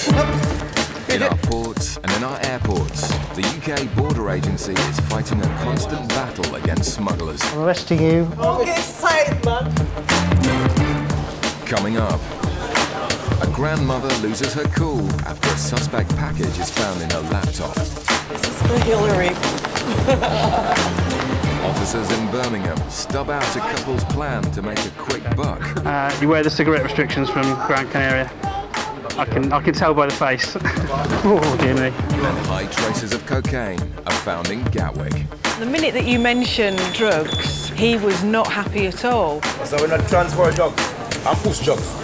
In our ports and in our airports, the UK Border Agency is fighting a constant battle against smugglers. I'm arresting you. Okay, side, man. Coming up, a grandmother loses her cool after a suspect package is found in her laptop. This is for Hillary. Officers in Birmingham stub out a couple's plan to make a quick buck. You wear the cigarette restrictions from Gran Canaria. I can tell by the face. Oh, dear me. And high traces of cocaine are found in Gatwick. The minute that you mentioned drugs, he was not happy at all. So we're not transfer drugs, and push drugs.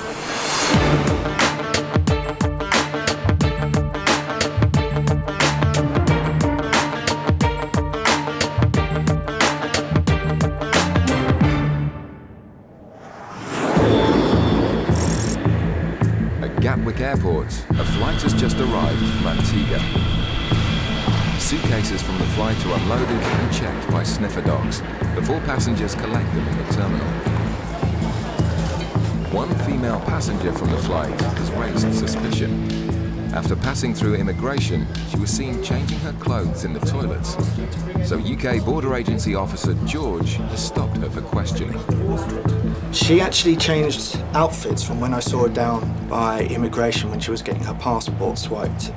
Gatwick Airport, a flight has just arrived from Antigua. Suitcases from the flight are unloaded and checked by sniffer dogs before passengers collect them in the terminal. One female passenger from the flight has raised suspicion. After passing through immigration, she was seen changing her clothes in the toilets. So UK Border Agency officer George has stopped her for questioning. She actually changed outfits from when I saw her down by immigration when she was getting her passport swiped.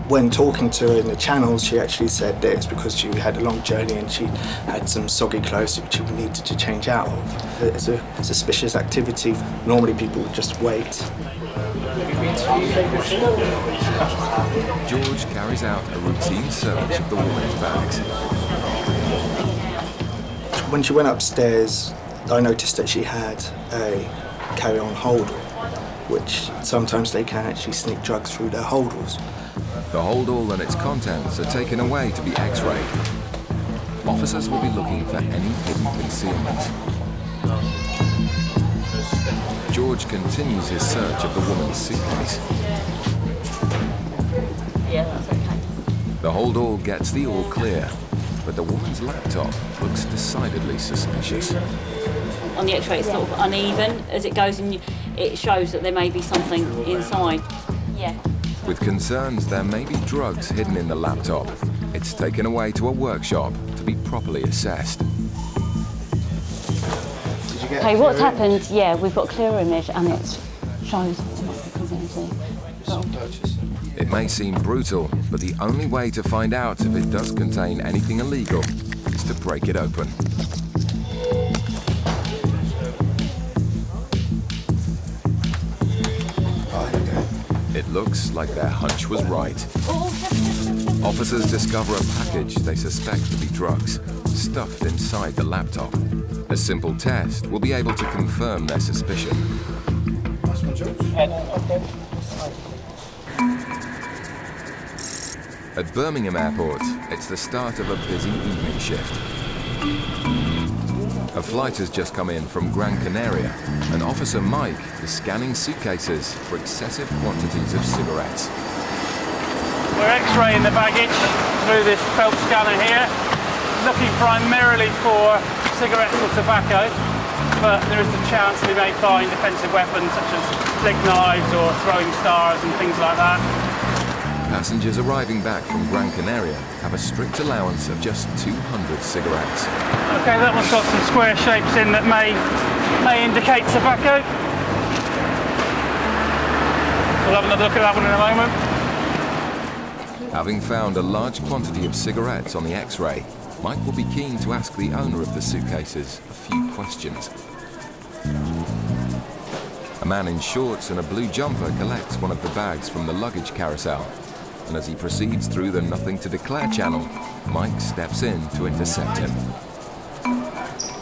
When talking to her in the channels, she actually said that it's because she had a long journey and she had some soggy clothes which she needed to change out of. It's a suspicious activity. Normally people would just wait. George carries out a routine search of the woman's bags. When she went upstairs, I noticed that she had a carry-on holdall, which sometimes they can actually sneak drugs through their holdalls. The holdall and its contents are taken away to be x-rayed. Officers will be looking for any hidden concealment. George continues his search of the woman's suitcase. Yeah, that's okay. The holdall gets the all clear, but the woman's laptop looks decidedly suspicious. On the X-ray, it's sort of uneven. As it goes in, it shows that there may be something inside. Yeah. With concerns there may be drugs hidden in the laptop, it's taken away to a workshop to be properly assessed. Okay, what's happened? Yeah, we've got a clear image and it shows. It may seem brutal, but the only way to find out if it does contain anything illegal is to break it open. It looks like their hunch was right. Officers discover a package they suspect to be drugs, stuffed inside the laptop. A simple test will be able to confirm their suspicion. At Birmingham Airport, it's the start of a busy evening shift. A flight has just come in from Gran Canaria, and Officer Mike is scanning suitcases for excessive quantities of cigarettes. We're X-raying the baggage through this felt scanner here, looking primarily for cigarettes or tobacco, but there is a chance we may find offensive weapons such as flick knives or throwing stars and things like that. Passengers arriving back from Gran Canaria have a strict allowance of just 200 cigarettes. Okay, that one's got some square shapes in that may indicate tobacco. We'll have another look at that one in a moment. Having found a large quantity of cigarettes on the X-ray, Mike will be keen to ask the owner of the suitcases a few questions. A man in shorts and a blue jumper collects one of the bags from the luggage carousel. And as he proceeds through the Nothing to Declare channel, Mike steps in to intercept him.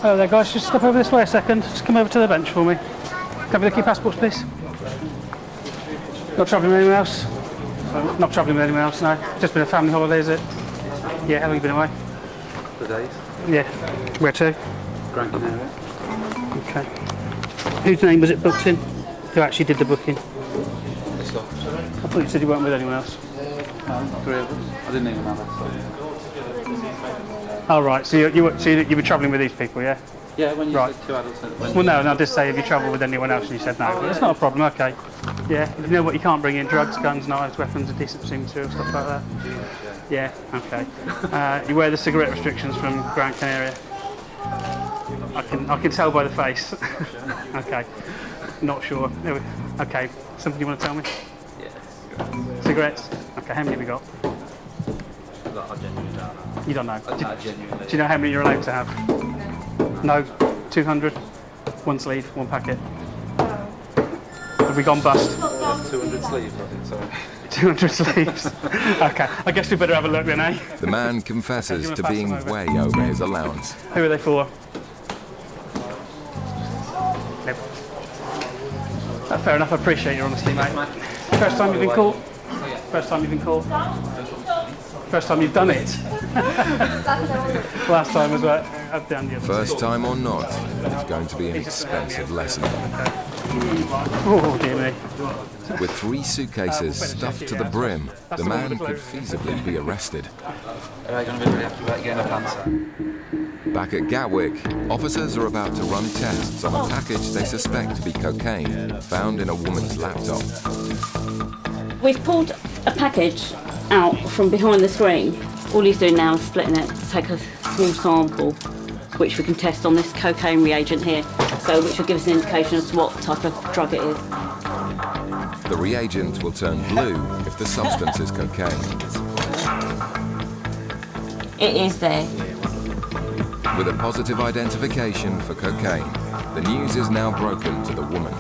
Hello there guys, just step over this way a second. Just come over to the bench for me. Can we look at your passports please? Not travelling with anyone else? Not travelling with anyone else, no. Just been a family holiday, is it? Yeah, how long have you been away? For days. Yeah. Where to? Gran Canaria. Okay. Whose name was it booked in? Who actually did the booking? I thought you said you weren't with anyone else. Three of us. I didn't even have it. Oh right, so you were travelling with these people, yeah? Yeah, when you right. said two adults. Well no, I did say have you travelled with anyone else and you said no, but it's not a problem, okay. Yeah, you know what you can't bring in? Drugs, guns, knives, weapons, adhesive material, stuff like that? Yeah, okay. You wear the cigarette restrictions from Gran Canaria? I can tell by the face. Okay, not sure. Okay, something you want to tell me? Yeah. Cigarettes? Okay, how many have you got? I genuinely don't know. You don't know? Genuinely. Do you know how many you're allowed to have? No? 200? One sleeve, one packet? Have we gone bust? 200 sleeves, I think so. 200 sleeves. Okay, I guess we better have a look then, eh? The man confesses to being way over his allowance. Who are they for? Nope. Fair enough, I appreciate your honesty, mate. First time you've been caught? First time you've been caught? First time you've done it? Last time was what I've done the other First time or not, it's going to be an expensive lesson. Oh, dear me. With 3 suitcases stuffed to the brim, the man could feasibly be arrested. Are you going to be really happy about getting a answer? Back at Gatwick, officers are about to run tests on a package they suspect to be cocaine found in a woman's laptop. We've pulled a package out from behind the screen. All he's doing now is splitting it to take a small sample, which we can test on this cocaine reagent here, which will give us an indication as to what type of drug it is. The reagent will turn blue if the substance is cocaine. It is there. With a positive identification for cocaine, the news is now broken to the woman.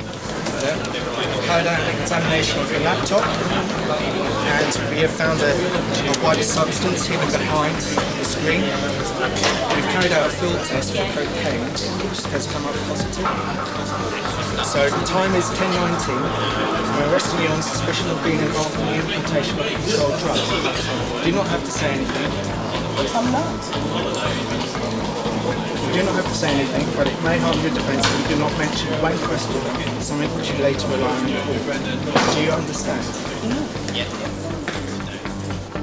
Carried out an examination of your laptop, and we have found a white substance hidden behind the screen. We've carried out a field test for cocaine, which has come up positive. So the time is 10:19. We're arresting you on suspicion of being involved in the importation of controlled drugs. You do not have to say anything. I'm not. You do not have to say anything, but it may harm your defence if you do not mention one question, something which you later rely on in court. Do you understand?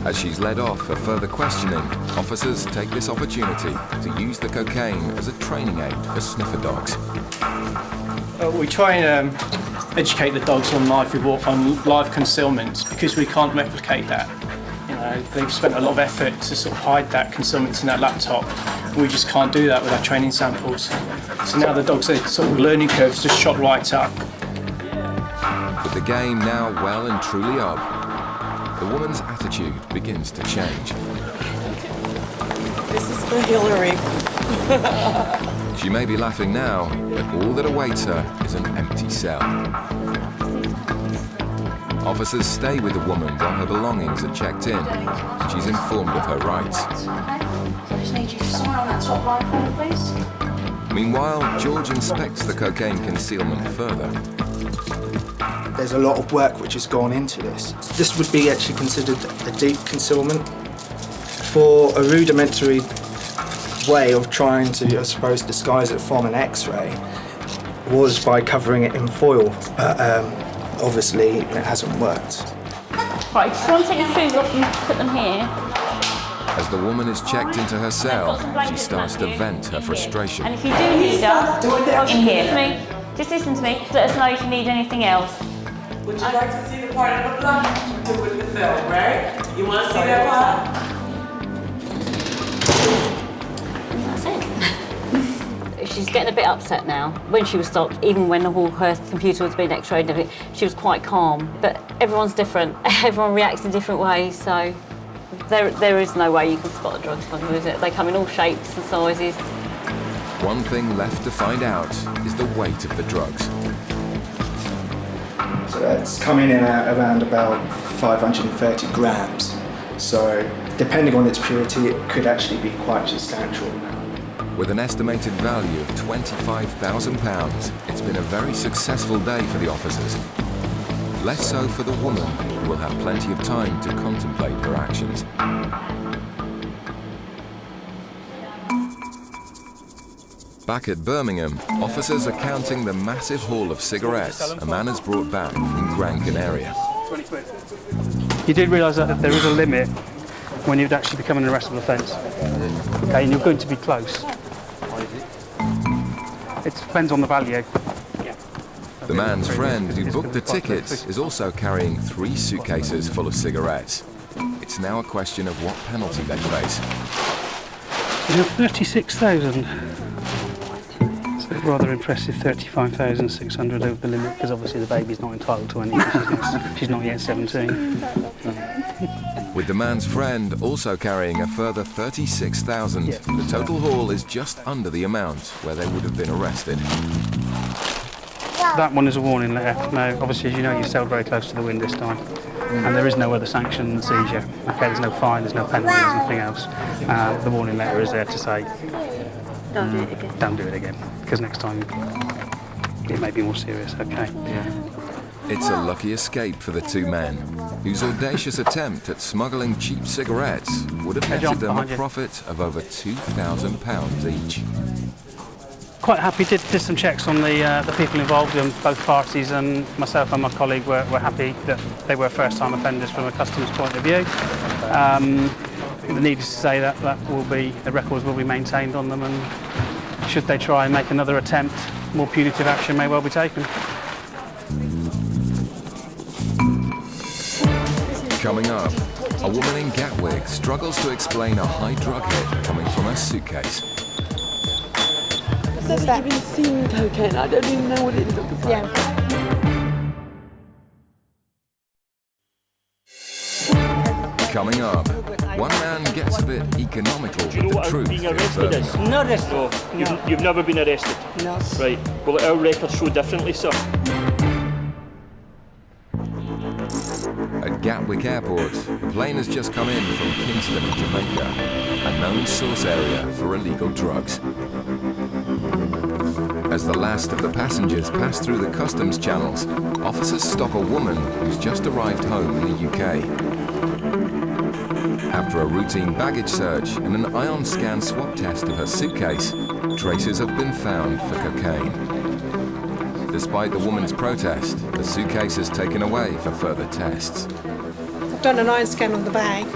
As she's led off for further questioning, officers take this opportunity to use the cocaine as a training aid for sniffer dogs. We try and educate the dogs on live concealment because we can't replicate that. You know, they've spent a lot of effort to sort of hide that concealment in that laptop. We just can't do that with our training samples. So now the dogs, their sort of learning curves just shot right up. With the game now well and truly up, the woman's attitude begins to change. This is for Hillary. She may be laughing now, but all that awaits her is an empty cell. Officers stay with the woman while her belongings are checked in. She's informed of her rights. I just need you to sign on that top line for me, please. Meanwhile, George inspects the cocaine concealment further. There's a lot of work which has gone into this. This would be actually considered a deep concealment. For a rudimentary way of trying to, I suppose, disguise it from an X-ray was by covering it in foil, but obviously it hasn't worked. Right, just want to take your shoes off and put them here. As the woman is checked into her cell, she starts to vent her frustration. And if you do need us, in here. Just listen to me. Let us know if you need anything else. Would you like to see the part of the blood to with the film, right? You want to see that part? That's it. She's getting a bit upset now. When she was stopped, even when her computer was being x-rayed and everything, she was quite calm. But everyone's different. Everyone reacts in different ways, so there is no way you can spot a drug smuggler, is it? They come in all shapes and sizes. One thing left to find out is the weight of the drugs. So it's coming in at around about 530 grams. So depending on its purity, it could actually be quite substantial. With an estimated value of £25,000, it's been a very successful day for the officers. Less so for the woman, who will have plenty of time to contemplate her actions. Back at Birmingham, officers are counting the massive haul of cigarettes a man has brought back from Gran Canaria. 20 quid. You did realise that there is a limit when you'd actually become an arrestable offence. Okay, and you're going to be close. It depends on the value. Yeah. The man's friend who booked the tickets is also carrying 3 suitcases full of cigarettes. It's now a question of what penalty they face. We have 36,000. So rather impressive, 35,600 over the limit, because obviously the baby's not entitled to any. She's not yet 17. With the man's friend also carrying a further 36,000, the total haul is just under the amount where they would have been arrested. That one is a warning letter. Now, obviously, as you know, you sailed very close to the wind this time, and there is no other sanction than seizure. Okay, there's no fine, there's no penalty, there's nothing else. The warning letter is there to say, Don't do it again. Don't do it again, because next time it may be more serious. Okay. It's a lucky escape for the 2 men, whose audacious attempt at smuggling cheap cigarettes would have netted them a profit of over £2,000 each. Quite happy, did some checks on the people involved in both parties, and myself and my colleague were happy that they were first-time offenders from a customs point of view. Needless to say that the records will be maintained on them, and should they try and make another attempt, more punitive action may well be taken. Coming up, a woman in Gatwick struggles to explain a high drug hit coming from her suitcase. I've never even seen cocaine. I don't even know what it looks like. Coming up, one man gets a bit economical with the truth. Being arrested is? Not arrested. No, you've never been arrested? No. Right. Well, our records show differently, sir. At Gatwick Airport, the plane has just come in from Kingston in Jamaica, a known source area for illegal drugs. As the last of the passengers pass through the customs channels, officers stop a woman who's just arrived home in the UK. After a routine baggage search and an ion scan swab test of her suitcase, traces have been found for cocaine. Despite the woman's protest, the suitcase is taken away for further tests. I've done an iron scan on the bag.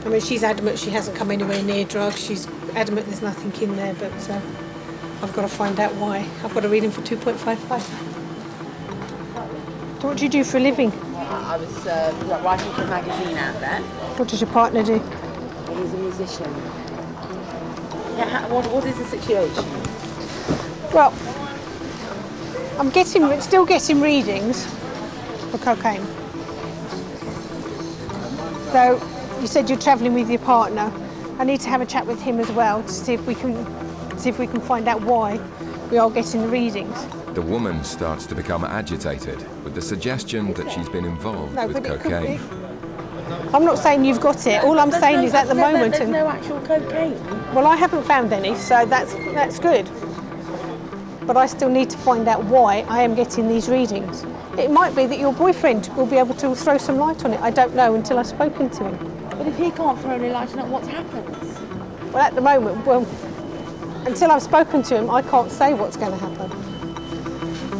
I mean, she's adamant she hasn't come anywhere near drugs. She's adamant there's nothing in there, but I've got to find out why. I've got to read him for 2.55. So what do you do for a living? I was writing for a magazine out there. What does your partner do? He's a musician. Yeah, what is the situation? Well, I'm still getting readings for cocaine. So you said you're travelling with your partner. I need to have a chat with him as well to see if we can find out why we are getting the readings. The woman starts to become agitated with the suggestion that she's been involved with cocaine. I'm not saying you've got it. All I'm saying is at the moment... There's no actual cocaine. Well, I haven't found any, so that's good. But I still need to find out why I am getting these readings. It might be that your boyfriend will be able to throw some light on it. I don't know until I've spoken to him. But if he can't throw any light on it, what happens? Well, at the moment, until I've spoken to him, I can't say what's going to happen.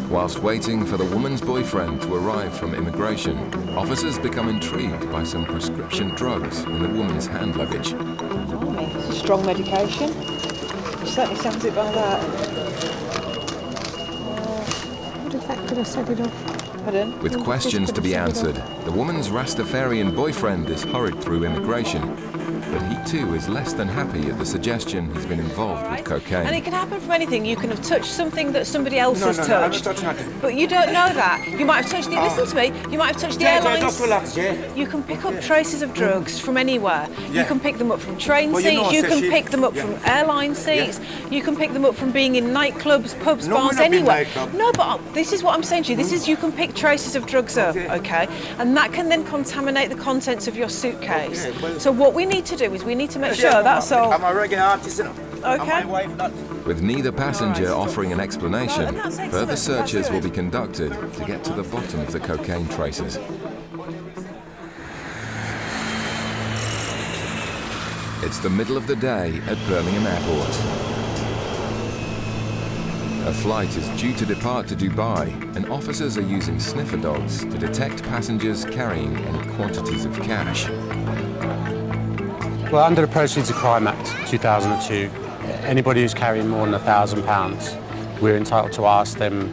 Whilst waiting for the woman's boyfriend to arrive from immigration, officers become intrigued by some prescription drugs in the woman's hand luggage. It's a strong medication. It certainly sounds it by that. What if that could have set it off? Pardon? With questions to be answered, the woman's Rastafarian boyfriend is hurried through immigration. But he too is less than happy at the suggestion he's been involved with cocaine. And it can happen from anything. You can have touched something that somebody else has touched. No, I haven't touched nothing. But you don't know that. You might have touched the... Listen to me. You might have touched the airlines. Just relax, yeah. You can pick up traces of drugs from anywhere. Yeah. You can pick them up from train Well, seats. You can she- pick them up from airline seats. You can pick them up from being in nightclubs, pubs, No, we're bars, not in anywhere. nightclub. No, but this is what I'm saying to you. This is you can pick traces of drugs up, okay? And that can then contaminate the contents of your suitcase. Okay, well- So what we need to do is we need to make sure that's all. I'm a reggae artist, you know. Okay. And my wife not. With neither passenger offering an explanation, No, that's excellent. further searches That's will good. be conducted to get to the bottom of the cocaine traces. It's the middle of the day at Birmingham Airport. A flight is due to depart to Dubai, and officers are using sniffer dogs to detect passengers carrying any quantities of cash. Well, under the Proceeds of Crime Act 2002, anybody who's carrying more than £1,000, we're entitled to ask them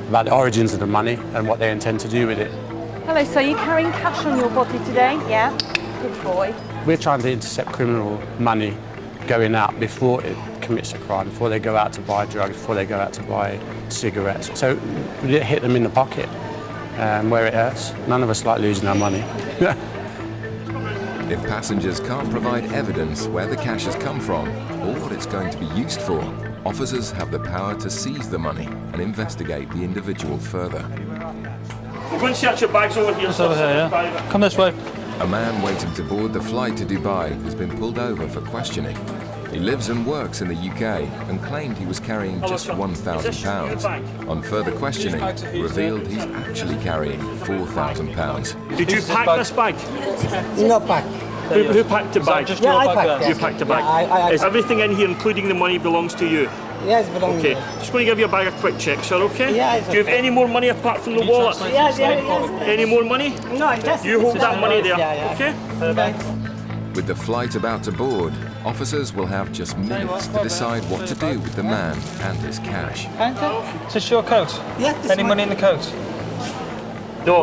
about the origins of the money and what they intend to do with it. Hello, so you're carrying cash on your body today? Yeah. Good boy. We're trying to intercept criminal money going out before it commits a crime, before they go out to buy drugs, before they go out to buy cigarettes. So we hit them in the pocket where it hurts. None of us like losing our money. If passengers can't provide evidence where the cash has come from or what it's going to be used for, officers have the power to seize the money and investigate the individual further. We're going to search your bags over here. Just over here, yeah. Come this way. A man waiting to board the flight to Dubai has been pulled over for questioning. He lives and works in the UK and claimed he was carrying just £1,000. On further questioning, revealed he's actually carrying £4,000. Did you pack this bag? No pack. Who packed the bag? Yeah, I packed it. You packed the bag. I Is everything in here, including the money, belongs to you? Yes, belongs Okay. to me. Just going to give your bag a quick check, sir, okay? Yeah, Do you have any more money apart from the wallet? Yes. Any more money? No, just... You hold that money there, okay? With the flight about to board, officers will have just minutes to decide what to do with the man and his cash. Is this your coat? Yeah, Any money in the coat? No.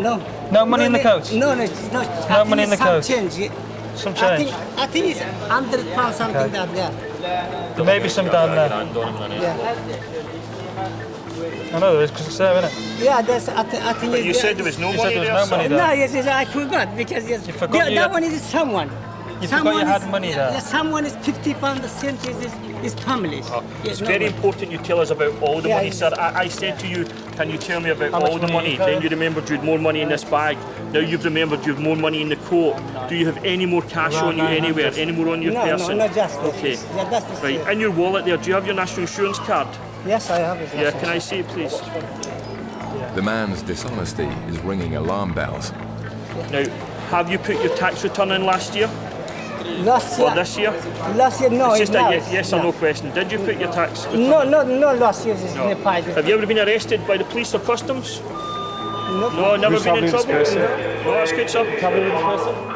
No money in the coat? No, it's not. No money in the coat? Change. Some change? I think it's £100 something like that. There may be some down there. Yeah. I know there is, because it's there, isn't it? Yeah, that's, I think But you said there was no money there, no money there. No, yes, I forgot because yes, You forgot you that had- one is someone. You forgot you had money there. Yeah, someone is £50, the cent is families. It's very important you tell us about all the Yeah, money, it's- sir. I said to you, can you tell me about How much all the money money? you got? Then you remembered you had more money in this bag. Now you've remembered you have more money in the coat. Do you have any more cash on you anywhere? Any more on your person? No, just this. Okay. Yeah, that's the Right, in your wallet there, do you have your national insurance card? Yes, I have it. Yeah, can I see it, please? The man's dishonesty is ringing alarm bells. Now, have you put your tax return in last year? Last year? Or this year? Last year, no. It's just now a it's- yes or no question. Did you put your tax return? No, last year is No. in the pipe. Have you ever been arrested by the police or customs? No, never been in trouble? No, that's good, sir.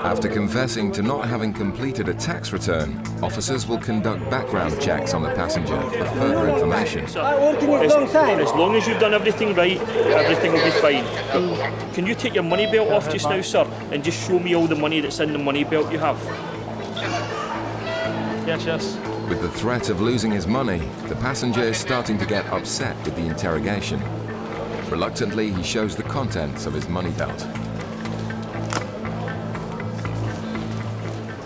After confessing to not having completed a tax return, officers will conduct background checks on the passenger for further information. I worked in a long time. As long as you've done everything right, everything will be fine. But can you take your money belt off just now, sir, and just show me all the money that's in the money belt you have? Yes. With the threat of losing his money, the passenger is starting to get upset with the interrogation. Reluctantly, he shows the contents of his money belt.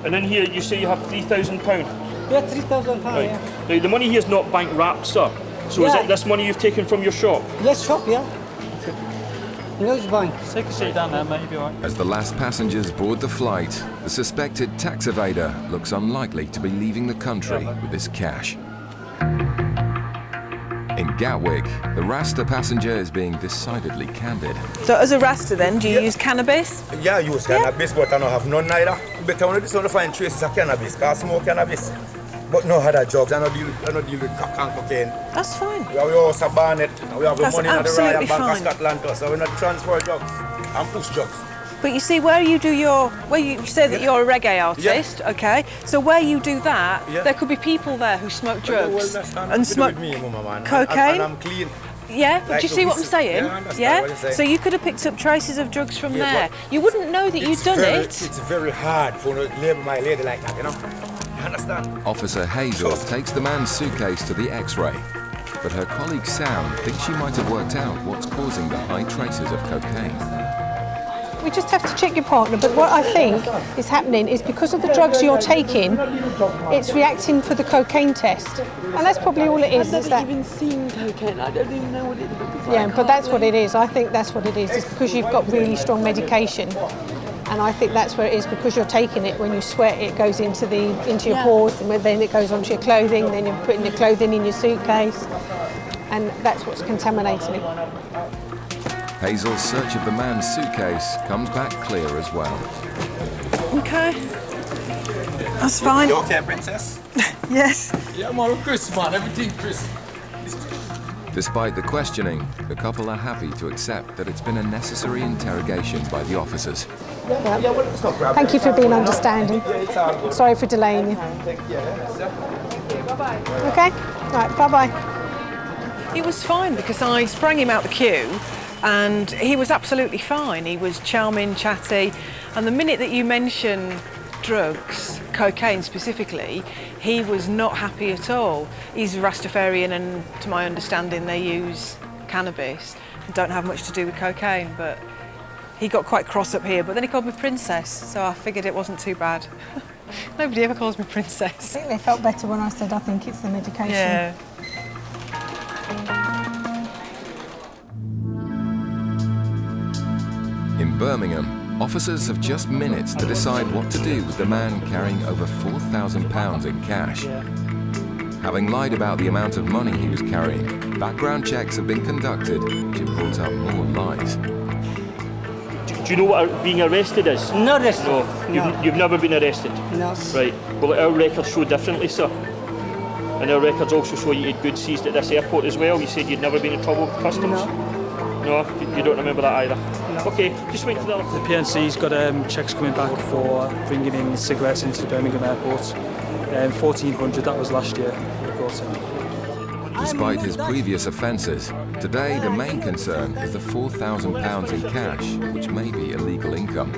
And in here, you say you have £3,000. Yeah, £3,000. Right. Yeah. Now, the money here is not bank wrapped, sir. So is Yeah. it this money you've taken from your shop? Let's shop, yeah. No, it's fine. Take a seat down there, mate. You'll be all right. As the last passengers board the flight, the suspected tax evader looks unlikely to be leaving the country with his cash. In Gatwick, the Rasta passenger is being decidedly candid. So as a Rasta then, do you use cannabis? Yeah, I use cannabis, but I don't have none neither. Better when this one to find traces of cannabis, because I smoke cannabis. But no other drugs, I don't deal with crack and cocaine. That's fine. We also ban it, we have the That's money in the absolutely Royal Bank of fine. Scotland too, so we not transfer drugs and push drugs. But you see, where you say that you're a reggae artist, okay? So where you do that, there could be people there who smoke drugs and smoke cocaine. And I'm clean. Yeah, but Like do you see what I'm this- saying? yeah, I understand what you're saying. So you could have picked up traces of drugs from Yeah, there. but You wouldn't know that you'd done it. It's very hard for to label my lady like that, you know? You understand? Officer Hazel takes the man's suitcase to the X-ray, but her colleague Sam thinks she might have worked out what's causing the high traces of cocaine. We just have to check your partner, but what I think is happening is because of the drugs you're taking, it's reacting for the cocaine test. And that's probably all it is. I've is never that, even seen cocaine. I don't even know what it is. yeah, but that's what it is. I think that's what it is. It's because you've got really strong medication. And I think that's where it is, because you're taking it. When you sweat, it goes into your pores, and then it goes onto your clothing, then you're putting the clothing in your suitcase, and that's what's contaminating it. Hazel's search of the man's suitcase comes back clear as well. Okay. That's fine. You okay, princess? Yes. Yeah, I'm all Chris, man. Everything Chris. Despite the questioning, the couple are happy to accept that it's been a necessary interrogation by the officers. Yeah. Thank you for being understanding. Sorry for delaying you. Okay? Right, bye-bye. It was fine because I sprang him out the queue and he was absolutely fine. He was charming, chatty, and the minute that you mention drugs, cocaine specifically, he was not happy at all. He's Rastafarian and to my understanding they use cannabis and don't have much to do with cocaine, but he got quite cross up here, but then he called me Princess, so I figured it wasn't too bad. Nobody ever calls me Princess. I think they felt better when I said I think it's the medication. Yeah. In Birmingham, officers have just minutes to decide what to do with the man carrying over £4,000 in cash. Having lied about the amount of money he was carrying, background checks have been conducted which have brought up more lies. Do you know what being arrested is? Not arrested. No. You've never been arrested? No. Right. Well, our records show differently, sir. And our records also show you had goods seized at this airport as well. You said you'd never been in trouble with customs? No, you don't remember that either? No. Okay, just wait for the other. The PNC's got checks coming back for bringing in cigarettes into the Birmingham airport. 1,400, that was last year. Despite his previous offences, today the main concern is the £4,000 in cash, which may be illegal income.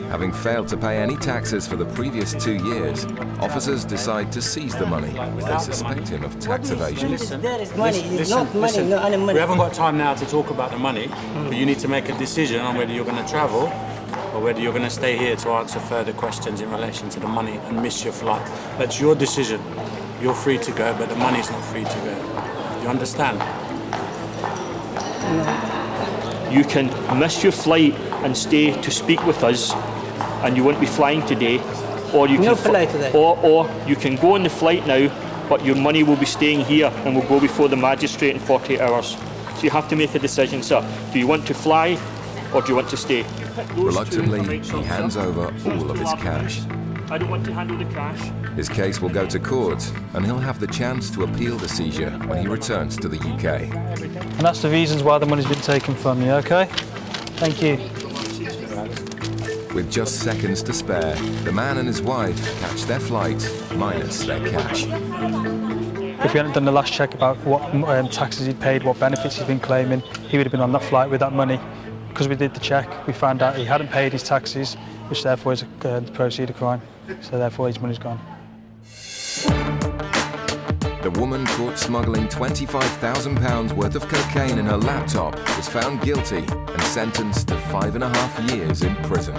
Having failed to pay any taxes for the previous 2 years, officers decide to seize the money as they suspect him of tax evasion. There is money, it's not money, no any money. We haven't got time now to talk about the money, but you need to make a decision on whether you're going to travel or whether you're going to stay here to answer further questions in relation to the money and miss your flight. That's your decision. You're free to go, but the money's not free to go. You understand? You can miss your flight and stay to speak with us, and you won't be flying today, or you No can flight today. or you can go on the flight now, but your money will be staying here and will go before the magistrate in 48 hours. So you have to make a decision, sir. Do you want to fly, or do you want to stay? Reluctantly, he hands over all of his cash. I don't want to handle the cash. His case will go to court, and he'll have the chance to appeal the seizure when he returns to the UK. And that's the reasons why the money's been taken from you, okay? Thank you. With just seconds to spare, the man and his wife catch their flight, minus their cash. If we hadn't done the last check about what taxes he'd paid, what benefits he'd been claiming, he would have been on that flight with that money. Because we did the check, we found out he hadn't paid his taxes, which therefore is the proceed of crime. So therefore his money's gone. The woman caught smuggling £25,000 worth of cocaine in her laptop was found guilty and sentenced to 5.5 years in prison.